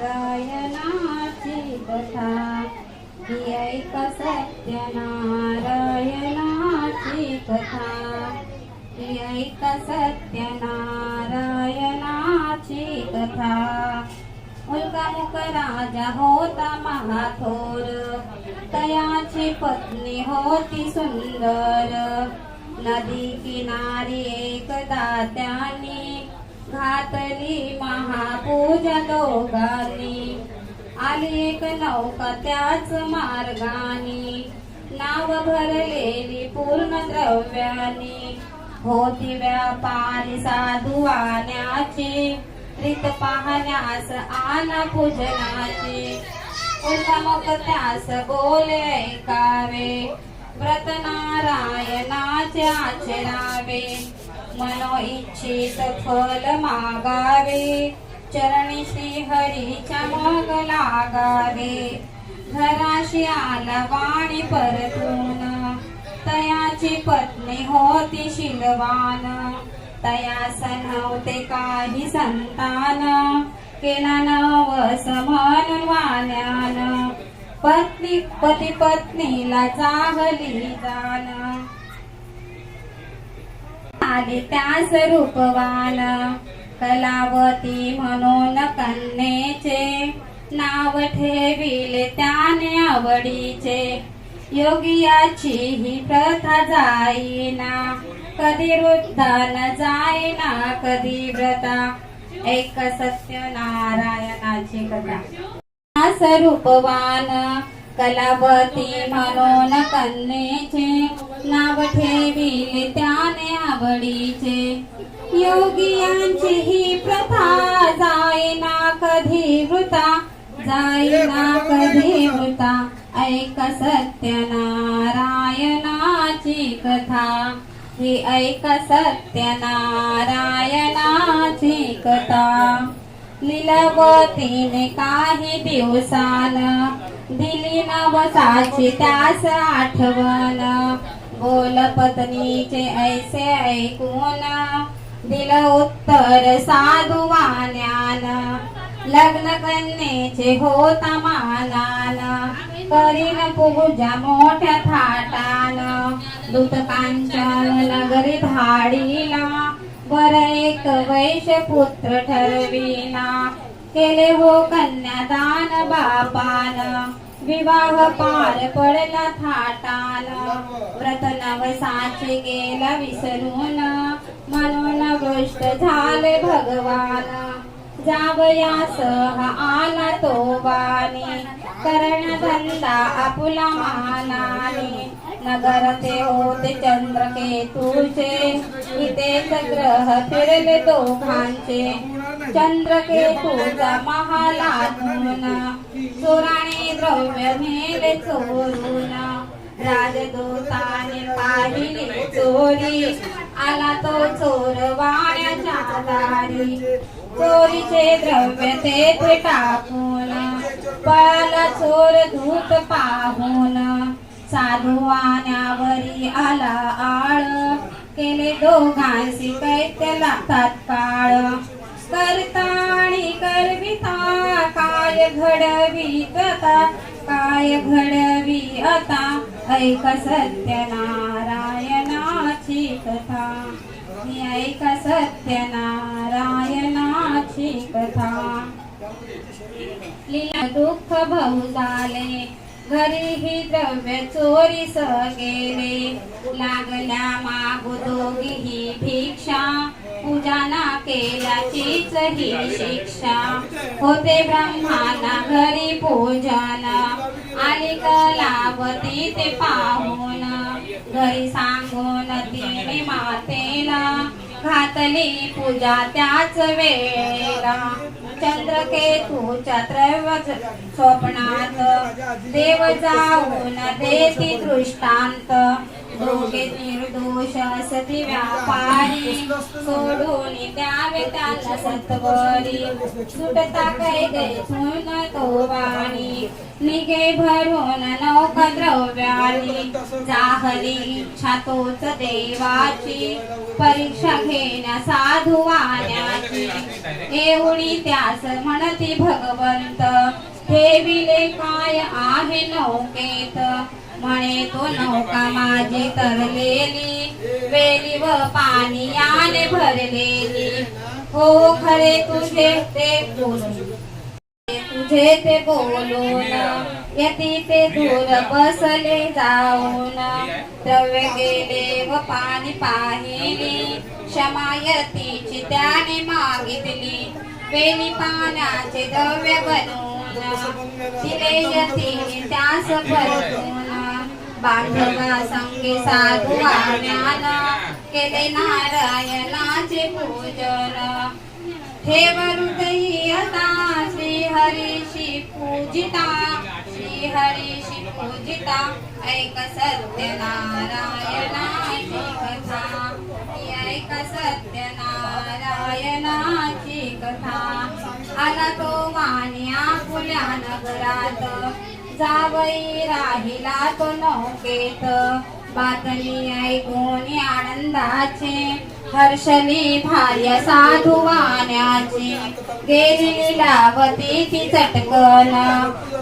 नारायणाची कथा ही ऐक सत्यनारायणाची कथा ही ऐक सत्यनारायणाची कथा मुलगामुख राजा होता महाथोर तयाची पत्नी होती सुंदर नदी किनारी एकदा त्यानी घातली महापूजा दोघांनी आली एक नौका त्याच मार्गानी नाव भरलेली पूर्ण द्रव्यानी होती व्यापारी साधू वाण्याची रीत पाहण्यास आन पूजनाची मग त्यास बोले ऐकावे व्रत नारायणाचे आचरावे मनो इच्छित फल मागावे चरणी श्री हरीच्या मग लागावे घराशी आला वाणी परतून तयाची पत्नी होती शीलवान तयास नव्हते काही संतान केला नवस म्हणून वाण्यान पती पत्नीला चाहली जाण आली त्यास रूपवान कलावती म्हणून कन्येचे नाव ठेविले त्याने आवडीचे योगियाची ही प्रथा जाईना कधी वृद्धान जाईना कधी व्रता एक सत्यनारायणाची कथा स्वरूपवान कलावती म्हणून कन्येचे नाव ठेविले त्याने आवडीचे योगियांची ही प्रथा जाईना कधी वृता जाईना कधी वृता ऐक सत्यनारायणाची कथा ही ऐक सत्यनारायणाची कथा लीलावतीने काही दिवसान दिली नवसाची त्यास आठवण बोल पत्नीचे ऐसे ऐकून दिलं उत्तर साधू वाण्यान लग्न कन्येचे होता मानान करीन पूजा मोठ्या थाटान दूत कांचन नगरी धाडीला बर एक वैश्य पुत्र ठरविला केले हो कन्यादान बापान विवाह पार पडला थाटान व्रत नवसाचे गेला विसरून म्हणून गोष्ट झाले भगवान जावयास आला तो बानी करण धंदा आपुला मानाने नगर ते होते चंद्रकेतूचे इथेच ग्रह फिरले दोघांचे चंद्रकेतूचा महालातून चोराने द्रव्य नेले चोरून राजदूताने पाहिली चोरी आला तो चोर वाण्याच्या दारी चोरीचे द्रव्य तेथे टाकून पळाला चोर धूत पाहून साधू वाण्यावरी आला आळ केले दोघांशी कैत्याला तात्काळ करता आणि करविता काय घडवी आता ऐक सत्यनारायणाची कथा ही ऐक सत्यनारायणाची कथा लीला दुःख भाऊ झाले घरी ही द्रव्य चोरीस गेले लागल्या मागू दोघीही भिक्षा पूजा ना केल्याचीच ही शिक्षा होते ब्रह्माना घरी पूजना आली कलावती ते पाहून घरी सांगून तिने मातेला घातली पूजा त्याच वेळेला चंद्रकेतूच्या त्रैवत स्वप्नात देव जाऊन देती दृष्टांत दोघे निर्दोष असती व्यापारी सोडून द्यावे त्याला सत्वरी सुटता कैदेतून तो वाणी निघे भरून नौका द्रव्यानी जाहली इच्छा तोच देवाची परीक्षा घेण्या साधू वाण्याची एवढी त्यास म्हणती भगवंत ठेविले काय आहे नौकेत म्हणे तो नौका माझी तरलेली वेली व पाणी याने भरलेली हो खरे तुझे ते बोलून यती ते दूर बसले जाऊन द्रव्य गेले व पाणी पाहिली क्षमा यतीची त्याने मागितली वेली पाण्याचे द्रव्य बनवून दिले यतीने त्यास परतून बांधवा संगे साधू वाण्यानं केले नारायणाचे पूजन ठेव हृदयी आता श्रीहरीशी पूजिता श्रीहरीशी पूजिता ऐक सत्य नारायणाची कथा ऐक सत्य नारायणाची कथा आला तो वाण्या फुल्या नगरात जावई राहिला तो नौकेत बातमी ऐकून आनंदाचे हर्षली भार्य साधू वाण्याची गेली लीलावती ती चटकन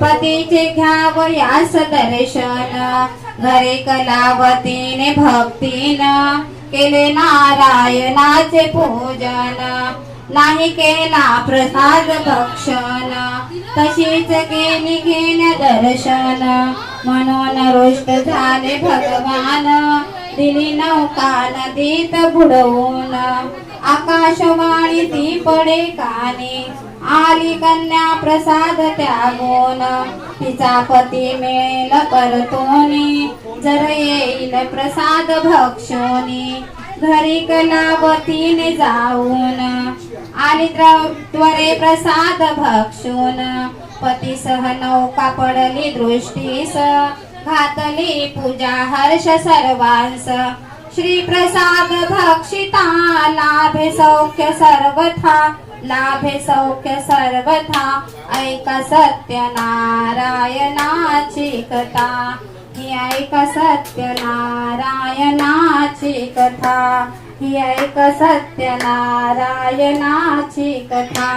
पतीचे घ्याव यास दर्शन घरे कलावतीने भक्तीनं केले नारायणाचे पूजन नाही केला प्रसाद भक्षण तशीच केली घेण्या दर्शन म्हणून रुष्ट झाले भगवान दिली नौका नदीत बुडवून आकाशवाणी ती पडे कानी आली कन्या प्रसाद त्यागून तिचा पती मिळेल परतोनी जर येईल प्रसाद भक्षोनी घरी कलावतीने जाऊन आली त्वरे प्रसाद भक्षून पतीसह नौका पडली दृष्टीस घातली पूजा हर्ष सर्वांस श्री प्रसाद भक्षिता लाभे सौख्य सर्वथा लाभे सौख्य सर्वथा ऐका सत्य नारायणाची कथा ही ऐक सत्य नारायणाची कथा ही ऐक सत्य नारायणाची कथा।